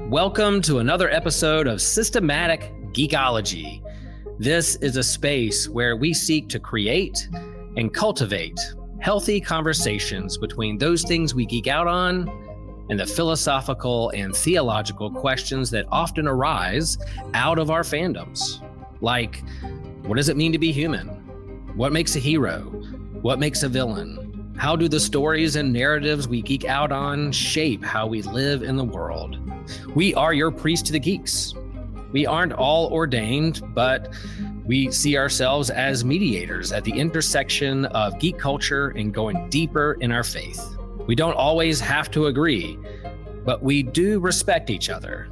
Welcome to another episode of Systematic Geekology. This is a space where we seek to create and cultivate healthy conversations between those things we geek out on and the philosophical and theological questions that often arise out of our fandoms. Like, what does it mean to be human? What makes a hero? What makes a villain? How do the stories and narratives we geek out on shape how we live in the world? We are your priest to the geeks. We aren't all ordained, but we see ourselves as mediators at the intersection of geek culture and going deeper in our faith. We don't always have to agree, but we do respect each other,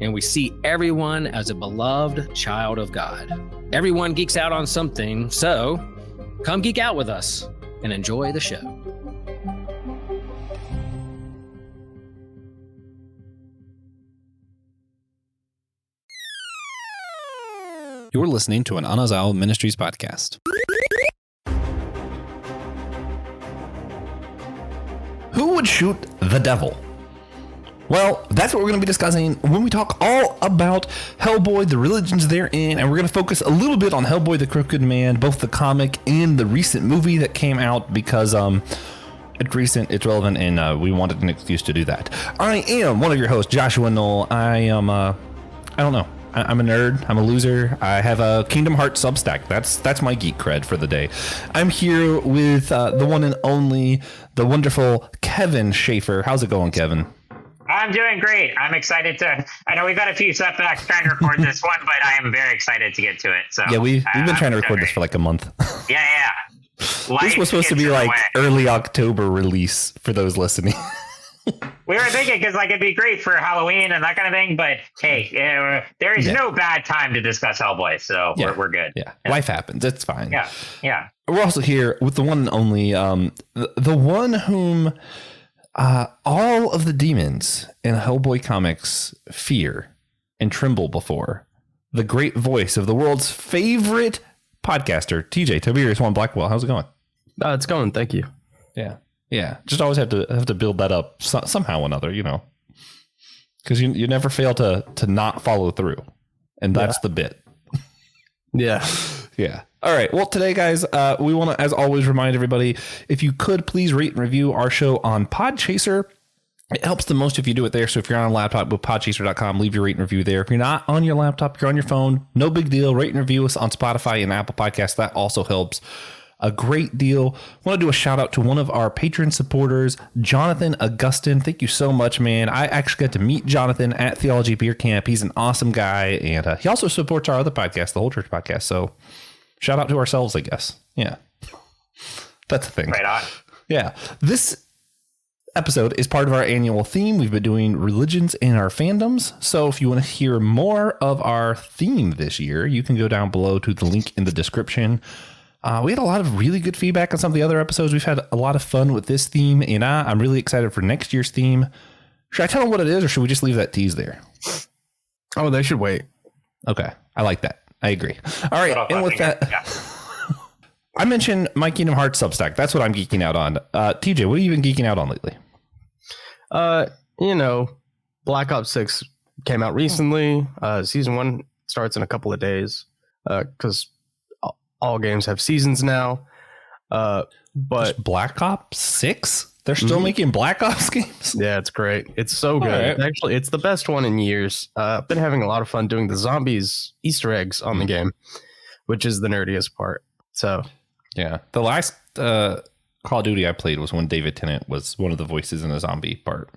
and we see everyone as a beloved child of God. Everyone geeks out on something, so come geek out with us and enjoy the show. You're listening to an Anazao Ministries podcast. Who would shoot the devil? Well, that's what we're going to be discussing when we talk all about Hellboy, the religions therein, and we're going to focus a little bit on Hellboy the Crooked Man, both the comic and the recent movie that came out because it's recent, it's relevant, and we wanted an excuse to do that. I am one of your hosts, Joshua Noel. I'm a nerd. I'm a loser. I have a Kingdom Hearts Substack. That's my geek cred for the day. I'm here with the one and only, the wonderful Kevin Schaeffer. How's it going, Kevin? I'm doing great. I'm excited I know we've got a few setbacks trying to record this one, but I am very excited to get to it. So yeah, we've been trying to record this for like a month. Yeah. This was supposed to be like early October release for those listening. We were thinking because it'd be great for Halloween and that kind of thing, but hey, there is no bad time to discuss Hellboy, so we're good. Yeah, life happens. It's fine. Yeah. We're also here with the one and only, the one whom all of the demons in Hellboy comics fear and tremble before. The great voice of the world's favorite podcaster, TJ Tiberius One Blackwell. How's it going? It's going. Thank you. Yeah, just always have to build that up somehow or another, because you never fail to not follow through, and that's the bit. Yeah. All right. Well, today, guys, we want to, as always, remind everybody, if you could please rate and review our show on Podchaser. It helps the most if you do it there. So if you're on a laptop with podchaser.com, leave your rate and review there. If you're not on your laptop, you're on your phone, no big deal. Rate and review us on Spotify and Apple Podcasts. That also helps a great deal. I want to do a shout out to one of our patron supporters, Jonathan Augustin. Thank you so much, man. I actually got to meet Jonathan at Theology Beer Camp. He's an awesome guy, and he also supports our other podcast, the Whole Church Podcast. So shout out to ourselves, I guess. Yeah, that's the thing. Right on. Yeah, this episode is part of our annual theme. We've been doing religions in our fandoms. So if you want to hear more of our theme this year, you can go down below to the link in the description. We had a lot of really good feedback on some of the other episodes. We've had a lot of fun with this theme, and I'm really excited for next year's theme. Should I tell them what it is, or should we just leave that tease there? Oh, they should wait. Okay, I like that. I agree. All right, and with that, I mentioned my Kingdom Hearts Substack. That's what I'm geeking out on. TJ, what have you been geeking out on lately? Black Ops 6 came out recently. Season 1 starts in a couple of days because all games have seasons now. But just Black Ops 6? They're still making Black Ops games? Yeah, it's great. It's so good. Right. Actually, it's the best one in years. I've been having a lot of fun doing the zombies Easter eggs on the game, which is the nerdiest part. So, yeah. The last Call of Duty I played was when David Tennant was one of the voices in the zombie part.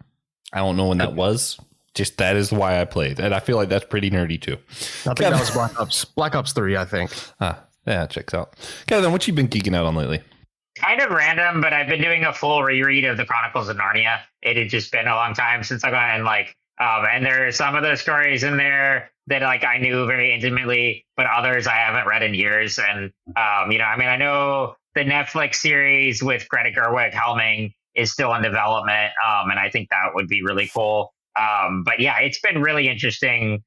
I don't know when that was. Just that is why I played. And I feel like that's pretty nerdy too. I think that was Black Ops 3, I think. Yeah, checks out. Kevin, what you been geeking out on lately? Kind of random, but I've been doing a full reread of the Chronicles of Narnia. It had just been a long time since I've gone and there are some of those stories in there that I knew very intimately, but others I haven't read in years. And I know the Netflix series with Greta Gerwig helming is still in development, and I think that would be really cool. But yeah, it's been really interesting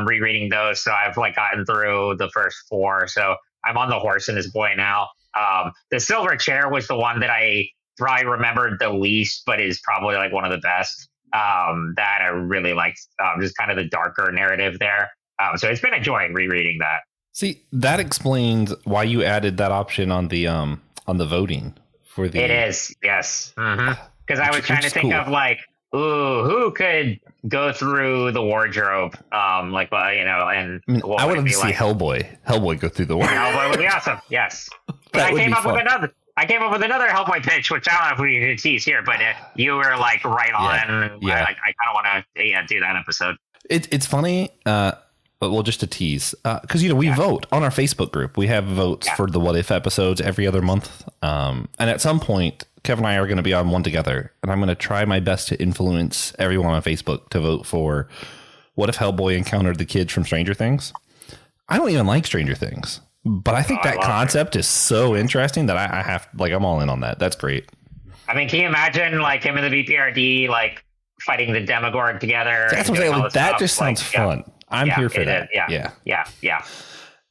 rereading those. So I've gotten through the first 4. So I'm on the horse and his boy now. The Silver Chair was the one that I probably remembered the least, but is probably one of the best. that I really liked. Just kind of the darker narrative there. So it's been a joy rereading that. See, that explains why you added that option on the voting for the. It is, yes. Because I was trying to think cool. of like, ooh, who could go through the wardrobe? Like, well, you know, and I mean, what I would would it love to be see Hellboy go through the wardrobe. Hellboy would be awesome. Yes. But That I would came be up with fun. another. I came up with another Hellboy pitch, which I don't know if we need to tease here, but you were like right on. Yeah. I kind of want to do that episode. It's funny. Well, just to tease, because we vote on our Facebook group. We have votes for the What If episodes every other month, and at some point, Kevin and I are going to be on one together, and I'm going to try my best to influence everyone on Facebook to vote for what if Hellboy encountered the kids from Stranger Things. I don't even like Stranger Things, but I think that concept is so interesting that I have I'm all in on that. That's great. I mean, can you imagine like him and the BPRD like fighting the Demogorgon together? That's what I'm saying. That just sounds fun. I'm here for that. Yeah.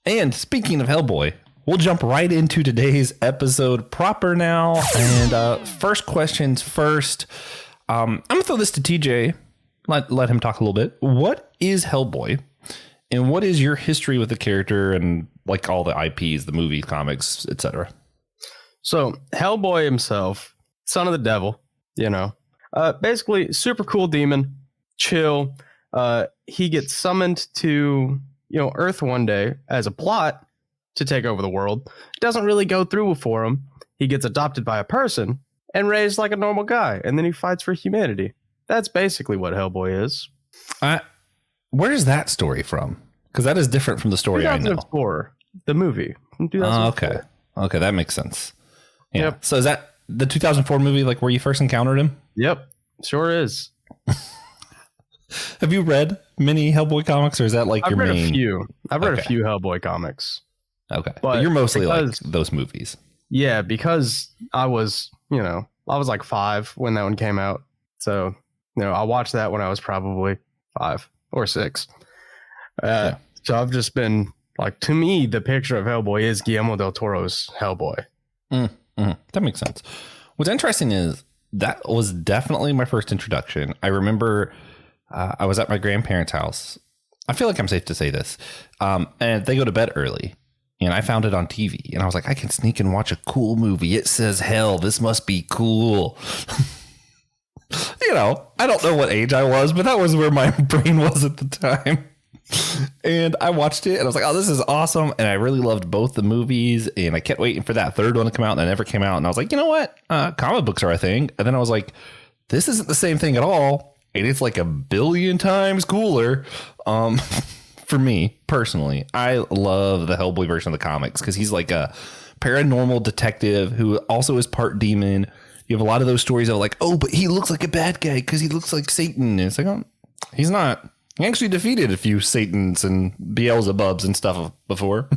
And speaking of Hellboy, we'll jump right into today's episode proper now. And first questions first. I'm going to throw this to TJ. Let him talk a little bit. What is Hellboy? And what is your history with the character and like all the IPs, the movies, comics, etc.? So Hellboy himself, son of the devil, basically super cool demon, chill. He gets summoned to, Earth one day as a plot to take over the world. Doesn't really go through for him. He gets adopted by a person and raised like a normal guy. And then he fights for humanity. That's basically what Hellboy is. Where is that story from? Because that is different from the story I know. 2004, the movie. From 2004. Okay, that makes sense. Yeah. Yep. So is that the 2004 movie, like where you first encountered him? Yep, sure is. Have you read many Hellboy comics, or is that like your main? I've read a few Hellboy comics. Okay, but you're mostly like those movies. Yeah, because I was like 5 when that one came out. So, I watched that when I was probably 5 or 6. So I've just been like, to me, the picture of Hellboy is Guillermo Del Toro's Hellboy. That makes sense. What's interesting is that was definitely my first introduction. I remember I was at my grandparents' house. I feel like I'm safe to say this. And they go to bed early. And I found it on TV. And I was like, I can sneak and watch a cool movie. It says hell. This must be cool. I don't know what age I was, but that was where my brain was at the time. And I watched it and I was like, oh, this is awesome. And I really loved both the movies. And I kept waiting for that third one to come out, and it never came out. And I was like, you know what? Comic books are a thing. And then I was like, this isn't the same thing at all. And it's like 1 billion times cooler. For me personally, I love the Hellboy version of the comics because he's like a paranormal detective who also is part demon. You have a lot of those stories that are like, oh, but he looks like a bad guy because he looks like Satan. And it's like, oh, he's not. He actually defeated a few Satans and Beelzebubs and stuff before.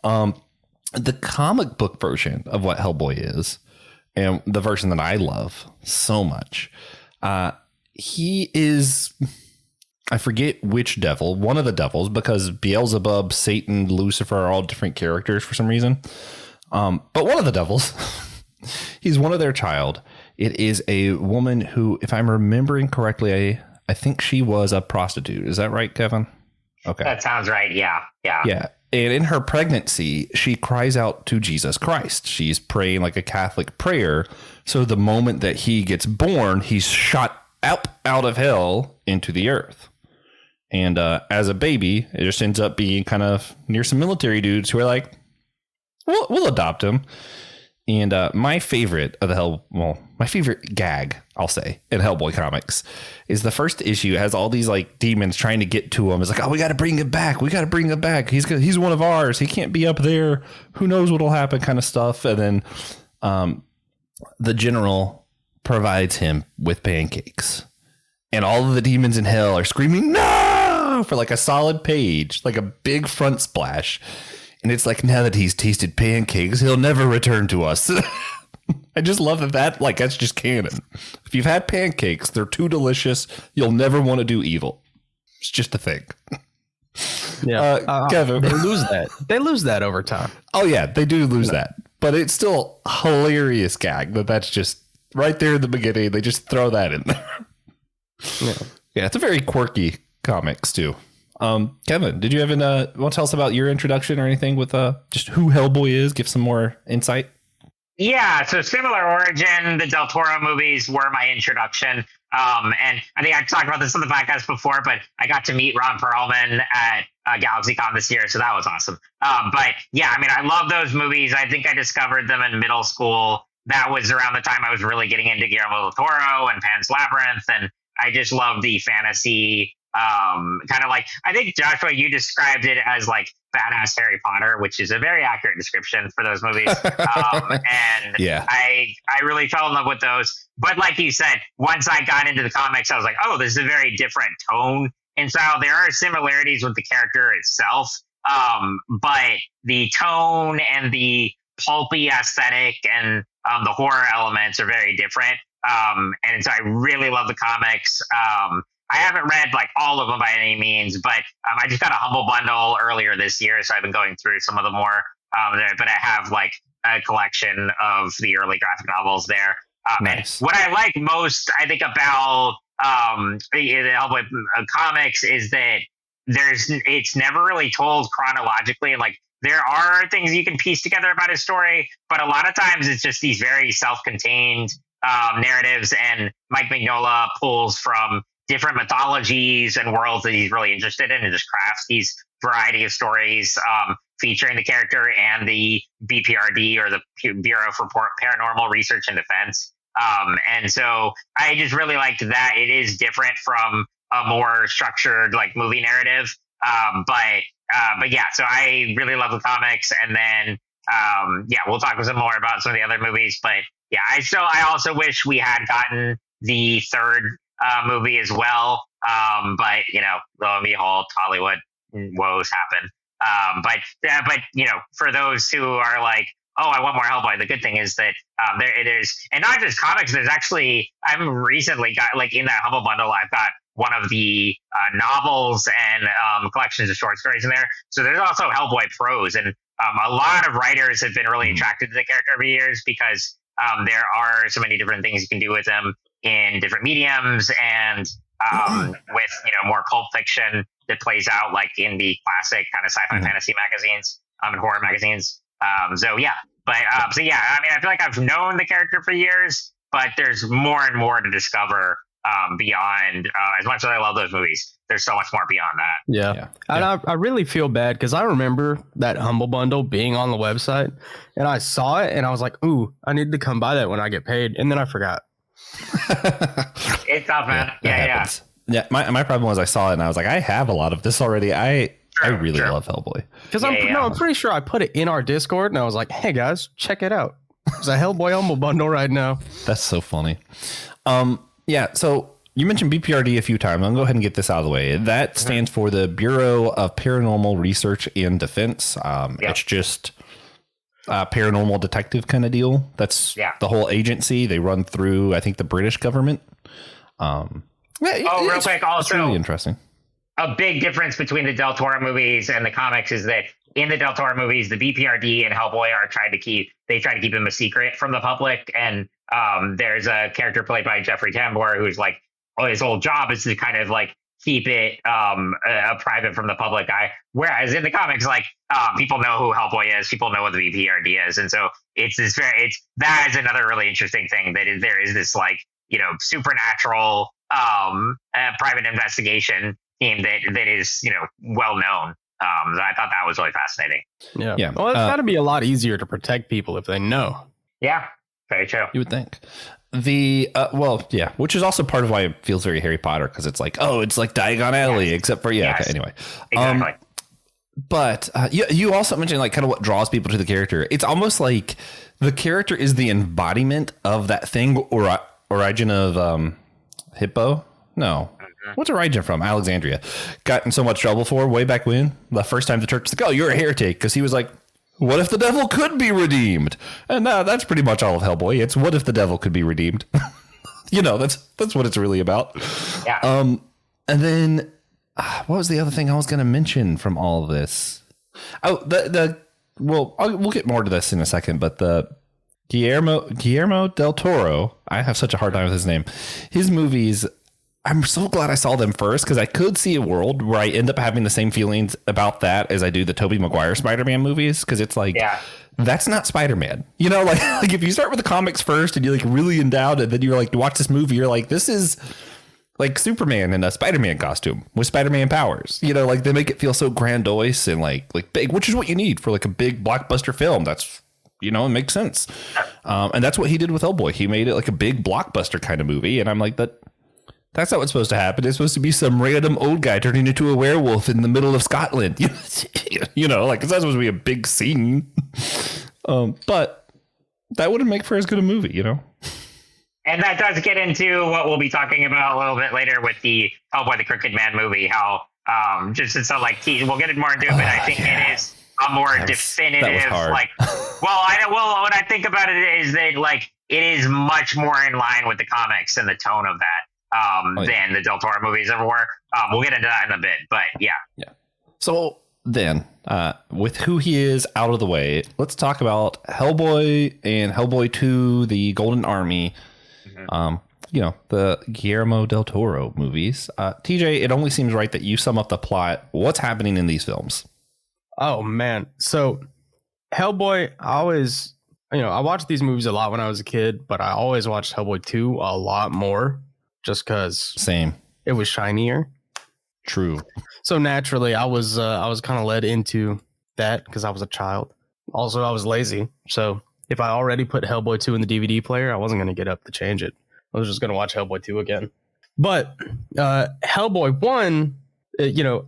The comic book version of what Hellboy is, and the version that I love so much, he is, I forget which devil, one of the devils, because Beelzebub, Satan, Lucifer are all different characters for some reason. But one of the devils, he's one of their child. It is a woman who, if I'm remembering correctly, I think she was a prostitute. Is that right, Kevin? Okay. That sounds right. Yeah. And in her pregnancy, she cries out to Jesus Christ. She's praying like a Catholic prayer. So the moment that he gets born, he's shot out of hell into the earth. And as a baby, it just ends up being kind of near some military dudes who are like, we'll adopt him. And my favorite of my favorite gag, I'll say, in Hellboy comics is the first issue. It has all these like demons trying to get to him. It's like, oh, we got to bring him back. He's one of ours. He can't be up there. Who knows what'll happen, kind of stuff. And then the general provides him with pancakes. And all of the demons in hell are screaming, no, for like a solid page, like a big front splash. And it's like, now that he's tasted pancakes, he'll never return to us. I just love that's just canon. If you've had pancakes, they're too delicious. You'll never want to do evil. It's just a thing. Yeah. Kevin. They lose that. They lose that over time. Oh, yeah, they do lose that. But it's still a hilarious gag that's just right there in the beginning. They just throw that in there. Yeah, it's a very quirky comics too. Kevin, did you have want to tell us about your introduction or anything with just who Hellboy is? Give some more insight. Yeah, so similar origin. The Del Toro movies were my introduction. And I think I talked about this on the podcast before, but I got to meet Ron Perlman at GalaxyCon this year, so that was awesome. But yeah, I mean, I love those movies. I think I discovered them in middle school. That was around the time I was really getting into Guillermo Del Toro and Pan's Labyrinth, and I just love the fantasy. Kind of like, I think, Joshua, you described it as like badass Harry Potter, which is a very accurate description for those movies. And yeah, I really fell in love with those. But like you said, once I got into the comics, I was like, oh, this is a very different tone and style. There are similarities with the character itself, but the tone and the pulpy aesthetic and the horror elements are very different. And so I really love the comics. I haven't read like all of them by any means, but I just got a Humble Bundle earlier this year, so I've been going through some of the more. But I have like a collection of the early graphic novels there. Nice. What I like most, I think, about the Hellboy comics is that it's never really told chronologically. Like, there are things you can piece together about his story, but a lot of times it's just these very self-contained narratives, and Mike Mignola pulls from different mythologies and worlds that he's really interested in and just crafts these variety of stories featuring the character and the BPRD, or the Bureau for Paranormal Research and Defense. And so I just really liked that it is different from a more structured like movie narrative. But yeah, so I really love the comics. And then, yeah, we'll talk some more about some of the other movies, but yeah, I also wish we had gotten the third movie as well. But you know, lo and behold, Hollywood woes happen. But you know, for those who are like, oh, I want more Hellboy, the good thing is that there it is, and not just comics. There's actually, I've recently got, like, in that Humble Bundle, I've got one of the novels and collections of short stories in there. So there's also Hellboy prose, and a lot of writers have been really attracted to the character over the years because there are so many different things you can do with him in different mediums, and with, you know, more pulp fiction that plays out like in the classic kind of sci-fi fantasy magazines and horror magazines. So yeah, but so yeah, I mean, I feel like I've known the character for years, but there's more and more to discover beyond. As much as I love those movies, there's so much more beyond that. Yeah. And I really feel bad because I remember that Humble Bundle being on the website, and I saw it and I was like, ooh, I need to come buy that when I get paid, and then I forgot. It's tough, man. Yeah, my problem was I saw it and I was like, I have a lot of this already. I really love Hellboy. Because I'm pretty sure I put it in our Discord and I was like, hey guys, check it out. There's a Hellboy Humble Bundle right now. That's so funny. Yeah, so you mentioned BPRD a few times. I'm going to go ahead and get this out of the way. That stands for the Bureau of Paranormal Research and Defense. It's just a paranormal detective kind of deal. That's the whole agency. They run through, I think, the British government. Real quick, also really interesting. A big difference between the Del Toro movies and the comics is that in the Del Toro movies, the BPRD and Hellboy try to keep him a secret from the public. And there's a character played by Jeffrey Tambor who's like, oh, his whole job is to kind of like keep it a private from the public eye. Whereas in the comics, like people know who Hellboy is, people know what the BPRD is, and so that is another really interesting thing, that there is this, like, you know, supernatural private investigation team that is, you know, well known. I thought that was really fascinating. Yeah. Well, it's got to be a lot easier to protect people if they know. Yeah, very true. You would think. Which is also part of why it feels very Harry Potter, because it's like, oh, it's like Diagon Alley, except for okay, anyway. Exactly. But you also mentioned like kind of what draws people to the character. It's almost like the character is the embodiment of that thing, or origin of Hippo. No. What's Origin from? Alexandria. Got in so much trouble for way back when. The first time the church was like, oh, you're a heretic. Because he was like, what if the devil could be redeemed? And that's pretty much all of Hellboy. It's what if the devil could be redeemed? You know, that's what it's really about. Yeah. And then what was the other thing I was going to mention from all of this? Oh, we'll get more to this in a second, but the Guillermo Del Toro, I have such a hard time with his name. His movies I'm so glad I saw them first, because I could see a world where I end up having the same feelings about that as I do the Tobey Maguire Spider-Man movies, because it's like, that's not Spider-Man. You know, like if you start with the comics first and you're like really endowed, and then you're like, watch this movie, you're like, this is like Superman in a Spider-Man costume with Spider-Man powers. You know, like they make it feel so grandiose and like big, which is what you need for like a big blockbuster film. That's, you know, it makes sense. And that's what he did with Hellboy. He made it like a big blockbuster kind of movie. And I'm like, that's not what's supposed to happen. It's supposed to be some random old guy turning into a werewolf in the middle of Scotland. You know, like, 'cause that's supposed to be a big scene. But that wouldn't make for as good a movie, you know? And that does get into what we'll be talking about a little bit later with the Hellboy the Crooked Man movie. How, just it's like, we'll get more into it, but I think it is a more definitive, like, well, when I think about it is that, like, it is much more in line with the comics and the tone of that. Than the Del Toro movies ever were. We'll get into that in a bit, but yeah. So then, with who he is out of the way, let's talk about Hellboy and Hellboy 2, The Golden Army. You know, the Guillermo Del Toro movies. TJ, it only seems right that you sum up the plot. What's happening in these films? Oh man, so Hellboy, I watched these movies a lot when I was a kid, but I always watched Hellboy 2 a lot more. Just because same, it was shinier. True. So naturally, I was kind of led into that because I was a child. Also, I was lazy. So if I already put Hellboy 2 in the DVD player, I wasn't going to get up to change it. I was just going to watch Hellboy 2 again. But Hellboy 1,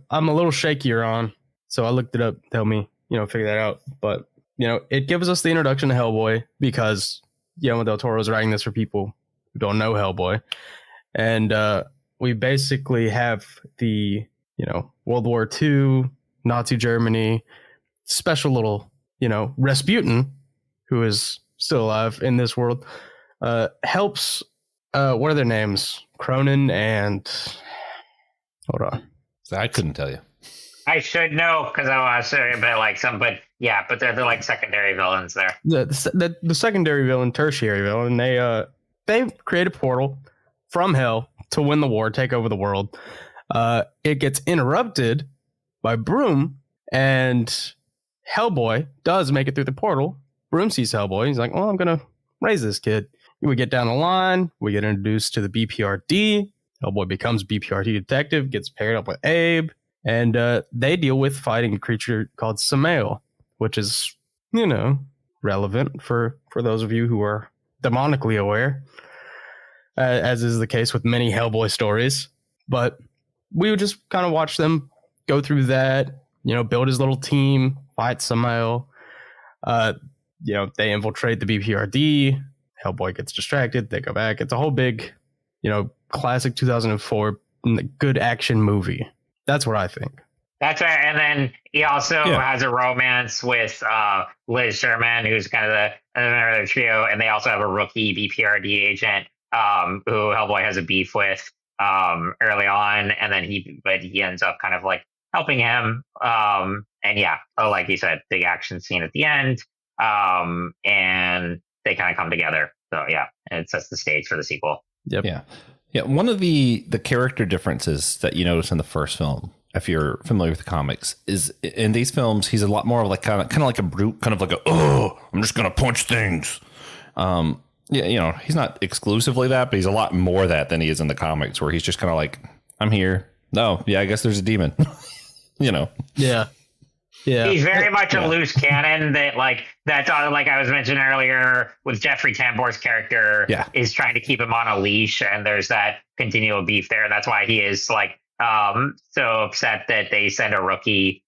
I'm a little shakier on. So I looked it up to help me, figure that out. But, it gives us the introduction to Hellboy because Guillermo Del Toro is writing this for people who don't know Hellboy. And we basically have the, World War II, Nazi Germany, special little, Rasputin, who is still alive in this world, helps, what are their names? Cronin and, hold on. I couldn't tell you. I should know because I was sorry about like some, but yeah, but they're like secondary villains there. The secondary villain, tertiary villain, they create a portal from hell to win the war, take over the world. It gets interrupted by Broom, and Hellboy does make it through the portal. Broom sees Hellboy. He's like, well, I'm going to raise this kid. We get down the line. We get introduced to the BPRD. Hellboy becomes BPRD detective, gets paired up with Abe, and they deal with fighting a creature called Samael, which is, relevant for those of you who are demonically aware. As is the case with many Hellboy stories. But we would just kind of watch them go through that, build his little team, fight Samael. They infiltrate the BPRD. Hellboy gets distracted. They go back. It's a whole big, classic 2004 good action movie. That's what I think. That's right. And then he also has a romance with Liz Sherman, who's kind of another trio. And they also have a rookie BPRD agent who Hellboy has a beef with early on, and then he ends up kind of like helping him. Like you said, big action scene at the end, and they kind of come together. So yeah, and it sets the stage for the sequel. Yep. Yeah. One of the character differences that you notice in the first film, if you're familiar with the comics, is in these films he's a lot more of like kind of like a brute, kind of like I'm just gonna punch things. He's not exclusively that, but he's a lot more that than he is in the comics, where he's just kind of like, I'm here. No, I guess there's a demon. Yeah. He's very much a loose cannon that's like I was mentioning earlier with Jeffrey Tambor's character is trying to keep him on a leash, and there's that continual beef there. That's why he is like so upset that they send a rookie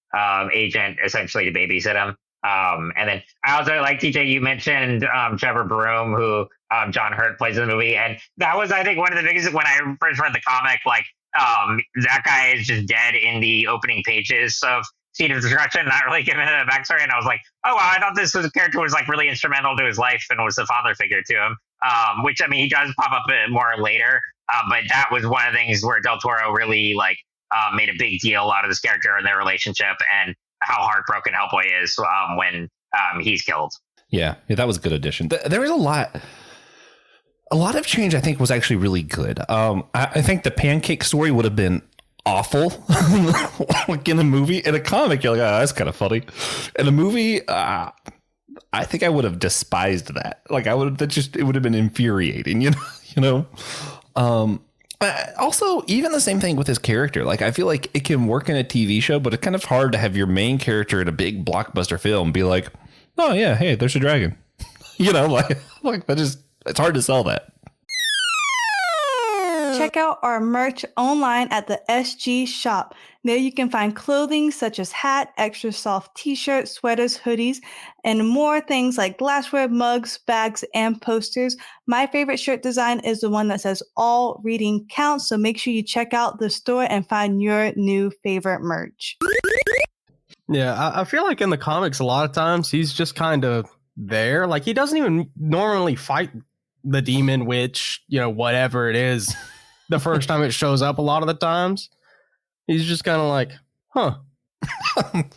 agent essentially to babysit him. And then I also like TJ, you mentioned Trevor Broom, who John Hurt plays in the movie. And that was, I think, one of the biggest, when I first read the comic, that guy is just dead in the opening pages of Seed of Destruction, not really given a backstory. And I was like, oh, wow, I thought this character was like really instrumental to his life and was the father figure to him, which, I mean, he does pop up a bit more later. But that was one of the things where Del Toro really made a big deal out of this character and their relationship, and how heartbroken Hellboy is when he's killed. Yeah, that was a good addition. There is a lot. A lot of change, I think, was actually really good. I think the pancake story would have been awful like in a movie. In a comic, you're like, oh, that's kind of funny. In a movie, I think I would have despised that. Like, it would have been infuriating, you know. Also, even the same thing with his character. Like, I feel like it can work in a TV show, but it's kind of hard to have your main character in a big blockbuster film be like, oh yeah, hey, there's a dragon. Like that just, it's hard to sell that. Check out our merch online at the SG Shop. There you can find clothing such as hat, extra soft t-shirts, sweaters, hoodies, and more things like glassware, mugs, bags, and posters. My favorite shirt design is the one that says all reading counts. So make sure you check out the store and find your new favorite merch. Yeah, I feel like in the comics, a lot of times he's just kind of there. Like, he doesn't even normally fight the demon, witch, whatever it is. The first time it shows up, a lot of the times, he's just kind of like, huh.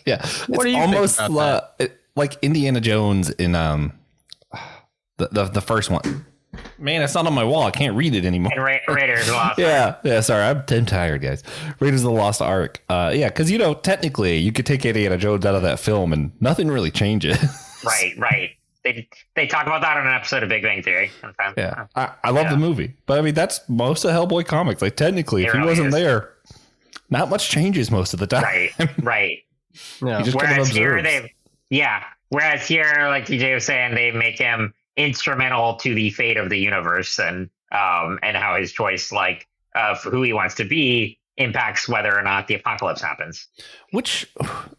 Yeah. What do you almost think about that? Like Indiana Jones in the first one. Man, it's not on my wall. I can't read it anymore. And Raiders of the Lost Ark. Yeah. Sorry, I'm tired, guys. Raiders of the Lost Ark. Yeah, because technically you could take Indiana Jones out of that film and nothing really changes. Right. They talk about that on an episode of Big Bang Theory sometimes. Yeah, I love the movie, but I mean that's most of Hellboy comics. Like technically, if he wasn't there, not much changes most of the time. Right. Yeah. Whereas here, like TJ was saying, they make him instrumental to the fate of the universe and how his choice, of who he wants to be, impacts whether or not the apocalypse happens. Which,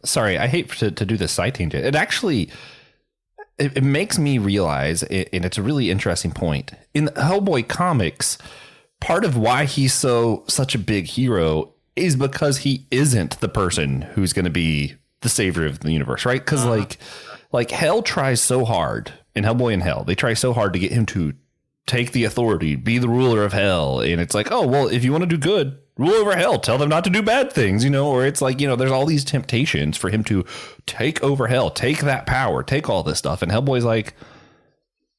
sorry, I hate to do this side tangent. It actually. It makes me realize, and it's a really interesting point, in the Hellboy comics, part of why he's such a big hero is because he isn't the person who's going to be the savior of the universe, right? Because like Hell tries so hard in Hellboy and Hell, they try so hard to get him to take the authority, be the ruler of Hell, and it's like, oh well, if you want to do good, rule over Hell, tell them not to do bad things, or it's like, there's all these temptations for him to take over Hell, take that power, take all this stuff. And Hellboy's like,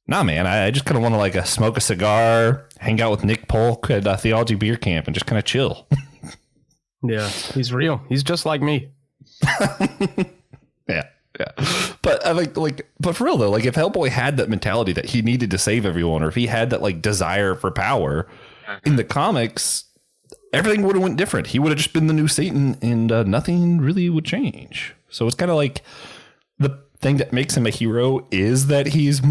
nah, man, I just kind of want to smoke a cigar, hang out with Nick Polk at Theology Beer Camp and just kind of chill. Yeah, he's real. He's just like me. Yeah. But I but for real though, if Hellboy had that mentality that he needed to save everyone, or if he had that desire for power in the comics, everything would have went different. He would have just been the new Satan, and nothing really would change. So it's kind of like the thing that makes him a hero is that he's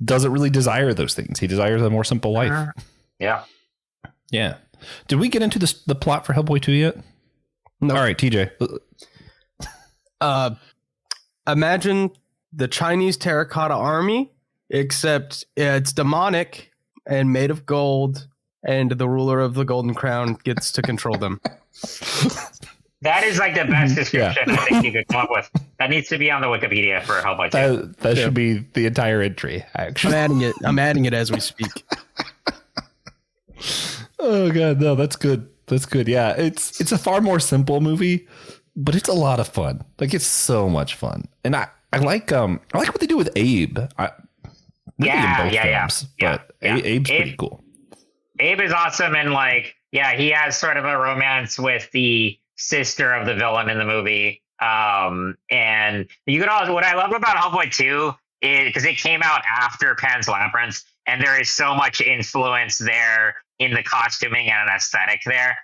doesn't really desire those things. He desires a more simple life. Yeah. Did we get into the plot for Hellboy 2 yet? No. All right, TJ. Imagine the Chinese terracotta army, except it's demonic and made of gold, and the ruler of the Golden Crown gets to control them. That is the best description I think you could come up with. That needs to be on the Wikipedia for Hellboy 2. That should be the entire entry, actually. I'm adding it as we speak. Oh god, no, that's good. Yeah, it's a far more simple movie, but it's a lot of fun. It's so much fun, and I like what they do with Abe. Abe's pretty cool. Abe is awesome, and he has sort of a romance with the sister of the villain in the movie. And you could also, what I love about Hellboy 2 is because it came out after Pan's Labyrinth, and there is so much influence there in the costuming and aesthetic there.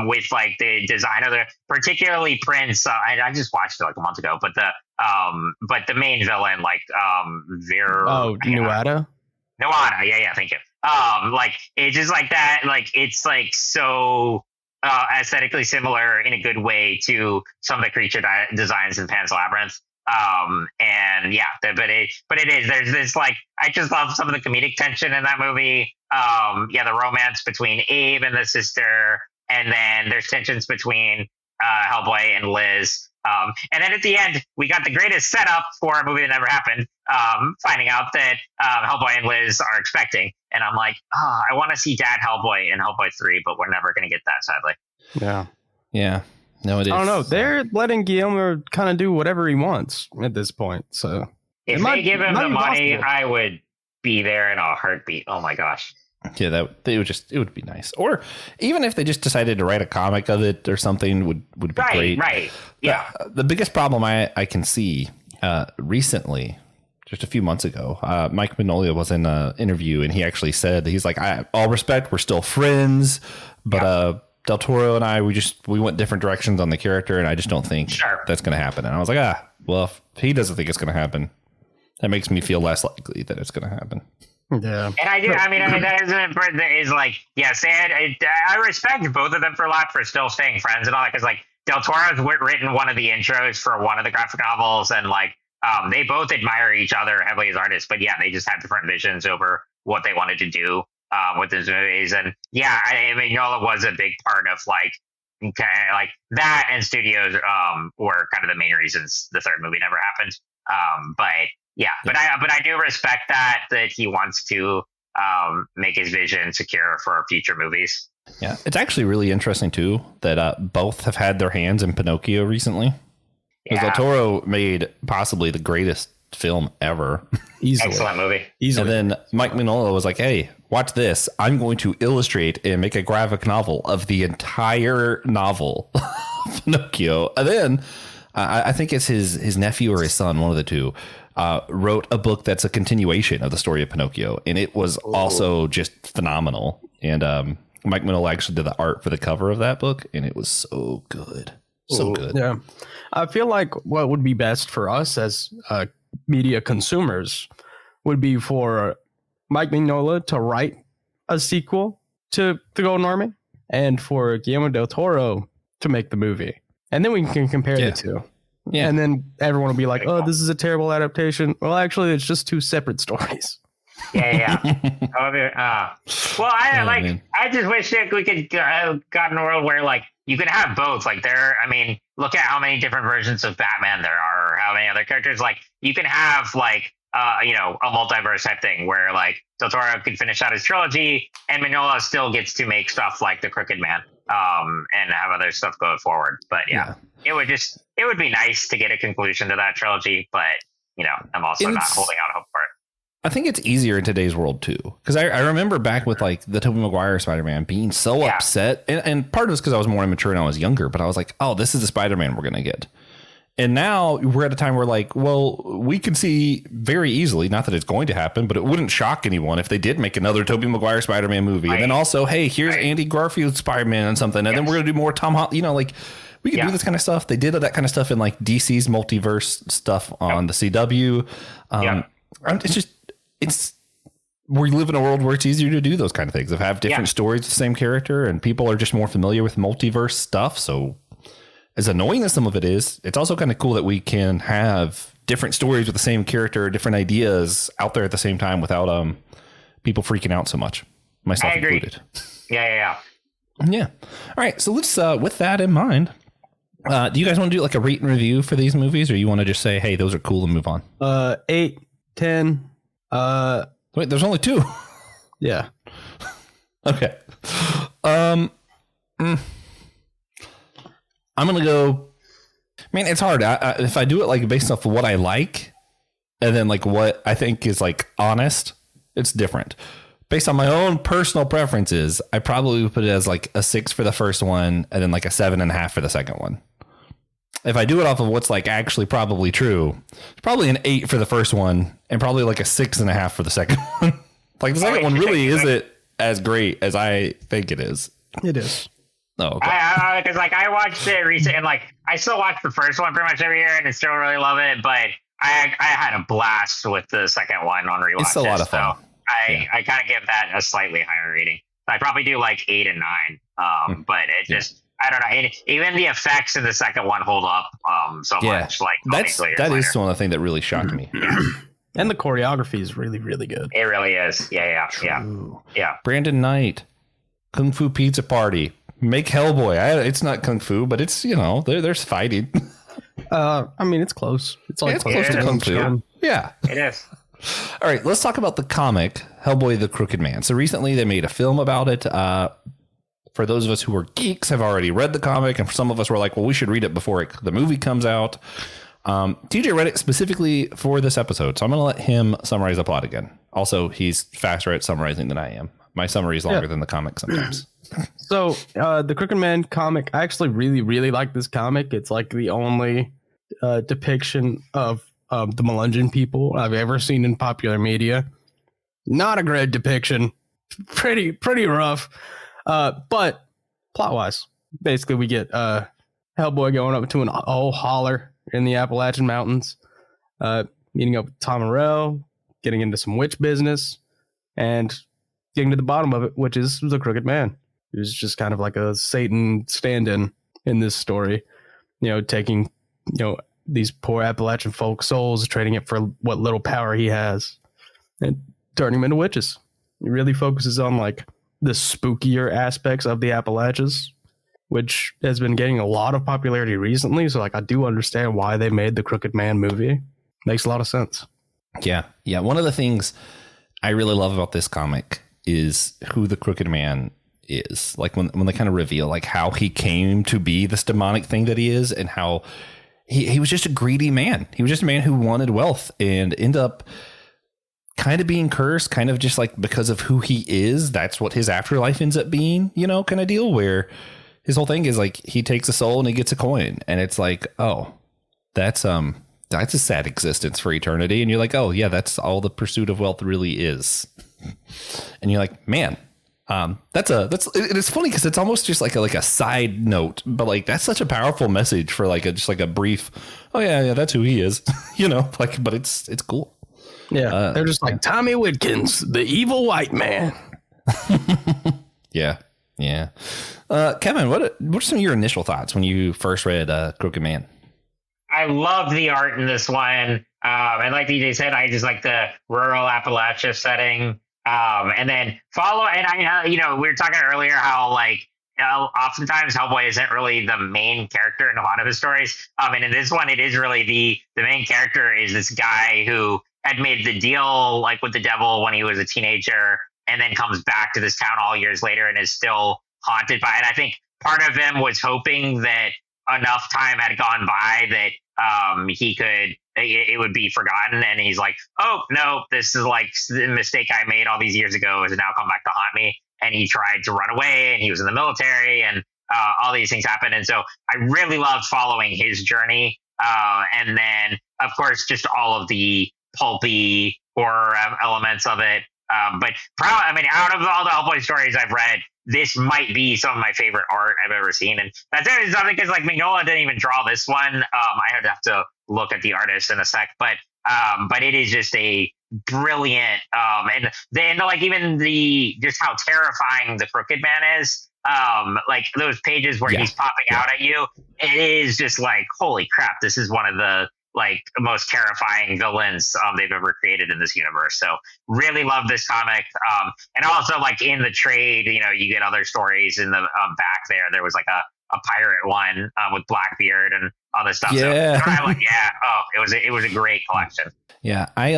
With the design of particularly Prince. I just watched it a month ago, but the main villain, Nuada? Nuada, yeah, thank you. It's just that, it's so aesthetically similar in a good way to some of the creature designs in Pan's Labyrinth. But it is, there's this I just love some of the comedic tension in that movie. The romance between Abe and the sister, and then there's tensions between Hellboy and Liz. And then at the end, we got the greatest setup for a movie that never happened, finding out that Hellboy and Liz are expecting. And I'm like, I want to see Dad Hellboy in Hellboy 3, but we're never going to get that, sadly. Yeah. No, it is. I don't know. They're letting Guillermo kind of do whatever he wants at this point. So if they give him the money, I would be there in a heartbeat. Oh my gosh. Yeah, it would be nice. Or even if they just decided to write a comic of it or something would be great. Right. Yeah. The biggest problem I can see recently, just a few months ago, Mike Mignola was in an interview and he actually said, he's like, all respect, we're still friends, but Del Toro and I, we went different directions on the character, and I just don't think that's going to happen. And I was like, well, if he doesn't think it's going to happen, that makes me feel less likely that it's going to happen. Yeah. And I do. I mean, that is like, yes, and I respect both of them for a lot for still staying friends and all that. Because like Del Toro's written one of the intros for one of the graphic novels, and like they both admire each other heavily as artists. But yeah, they just have different visions over what they wanted to do with these movies. And yeah, I mean, Nola was a big part of like that, and studios were kind of the main reasons the third movie never happened. But I do respect that he wants to make his vision secure for future movies. Yeah, it's actually really interesting too that both have had their hands in Pinocchio recently. Because Del Toro made possibly the greatest film ever. Easily. Excellent movie. Easily. And then Mike Mignola was like, hey, watch this. I'm going to illustrate and make a graphic novel of the entire novel, Pinocchio. And then I think it's his nephew or his son, one of the two, wrote a book that's a continuation of the story of Pinocchio. And it was also just phenomenal. And Mike Mignola actually did the art for the cover of that book. And it was so good. So good. Yeah. I feel like what would be best for us as media consumers would be for Mike Mignola to write a sequel to The Golden Army and for Guillermo Del Toro to make the movie. And then we can compare the two. Yeah. And then everyone will be like, oh, this is a terrible adaptation. Well, actually, it's just two separate stories. Yeah. Well, I just wish that we could got in a world where like you could have both. Like look at how many different versions of Batman there are, or how many other characters. Like you can have like a multiverse type thing where like Del Toro could finish out his trilogy, and Mignola still gets to make stuff like The Crooked Man, and have other stuff going forward. But it would be nice to get a conclusion to that trilogy. But I'm also not holding out hope for it. I think it's easier in today's world too, because I remember back with like the Tobey Maguire Spider-Man being so upset, and part of it's because I was more immature and I was younger, but I was like, oh, this is the Spider-Man we're gonna get. And now we're at a time where like, well, we can see very easily, not that it's going to happen, but it wouldn't shock anyone if they did make another Tobey Maguire Spider-Man movie. And then also, hey, here's Andy Garfield Spider-Man and something, and then we're gonna do more Tom Holland. Like we could do this kind of stuff. They did that kind of stuff in like DC's multiverse stuff on the CW. We live in a world where it's easier to do those kind of things, of have different stories, the same character, and people are just more familiar with multiverse stuff. So as annoying as some of it is, it's also kind of cool that we can have different stories with the same character, different ideas out there at the same time without people freaking out so much, myself included. Yeah. All right. So let's, with that in mind, do you guys want to do like a rate and review for these movies, or you want to just say, hey, those are cool and move on? 8, 10. Wait, there's only 2. Yeah. Okay. I'm gonna go. I mean, it's hard. If I do it like based off of what I like, and then like what I think is like honest, it's different. Based on my own personal preferences, I probably would put it as like a 6 for the first one, and then like a 7.5 for the second one. If I do it off of what's like actually probably true, it's probably an 8 for the first one and probably like a 6.5 for the second one. Like the second one really isn't as great as I think it is. It is. Oh, okay. Because like I watched it recently, and like I still watch the first one pretty much every year, and I still really love it. But I had a blast with the second one on rewatch. It's a lot of fun. So I kind of give that a slightly higher rating. I probably do like 8 and 9. But it just. I don't know. Even the effects in the second one hold up so much. Like that is one of the things that really shocked me. And the choreography is really, really good. It really is. Yeah. Brandon Knight, Kung Fu Pizza Party, make Hellboy. It's not Kung Fu, but it's there's fighting. I mean, it's close. It's like close to Kung Fu. Yeah, it is. All right, let's talk about the comic Hellboy: The Crooked Man. So recently they made a film about it. For those of us who are geeks, have already read the comic, and for some of us were like, well, we should read it before the movie comes out. TJ read it specifically for this episode, so I'm going to let him summarize the plot again. Also, he's faster at summarizing than I am. My summary is longer than the comic sometimes. So the Crooked Man comic, I actually really, really like this comic. It's like the only depiction of the Melungeon people I've ever seen in popular media. Not a great depiction. Pretty rough. But plot-wise, basically we get Hellboy going up to an old holler in the Appalachian Mountains, meeting up with Tom Morell, getting into some witch business, and getting to the bottom of it, which is the Crooked Man. He was just kind of like a Satan stand-in in this story, taking, these poor Appalachian folk souls, trading it for what little power he has, and turning them into witches. He really focuses on like the spookier aspects of the Appalachians, which has been getting a lot of popularity recently. So like, I do understand why they made the Crooked Man movie. Makes a lot of sense. Yeah. One of the things I really love about this comic is who the Crooked Man is. Like when they kind of reveal like how he came to be this demonic thing that he is, and how he was just a greedy man. He was just a man who wanted wealth and ended up kind of being cursed, kind of just like because of who he is. That's what his afterlife ends up being, kind of deal, where his whole thing is like he takes a soul and he gets a coin, and it's like, oh, that's a sad existence for eternity. And you're like, oh yeah, that's all the pursuit of wealth really is. And you're like, man, it's funny because it's almost just like a side note, but like that's such a powerful message for like just like a brief, oh yeah, that's who he is, but it's cool. Yeah, they're just like Tommy Whitkins, the evil white man. Yeah. Kevin, what are some of your initial thoughts when you first read Crooked Man? I love the art in this one. And like DJ said, I just like the rural Appalachia setting. And then we were talking earlier how oftentimes Hellboy isn't really the main character in a lot of his stories. And in this one, it is really the main character is this guy who had made the deal like with the devil when he was a teenager, and then comes back to this town all years later and is still haunted by it. I think part of him was hoping that enough time had gone by that it would be forgotten, and he's like, oh no, this is like the mistake I made all these years ago has now come back to haunt me. And he tried to run away, and he was in the military, and all these things happened. And so I really loved following his journey, and then of course just all of the pulpy horror elements of it. But out of all the Hellboy stories I've read, this might be some of my favorite art I've ever seen. And that's something because like Mignola didn't even draw this one. I have to look at the artist in a sec, but it is just a brilliant, and then like even just how terrifying the Crooked Man is. Like those pages where he's popping out at you, it is just like, holy crap, this is one of the like most terrifying villains they've ever created in this universe. So really love this comic. And also like in the trade, you get other stories in the back there. There was like a pirate one with Blackbeard and all this stuff. Yeah. So it was a great collection. Yeah. I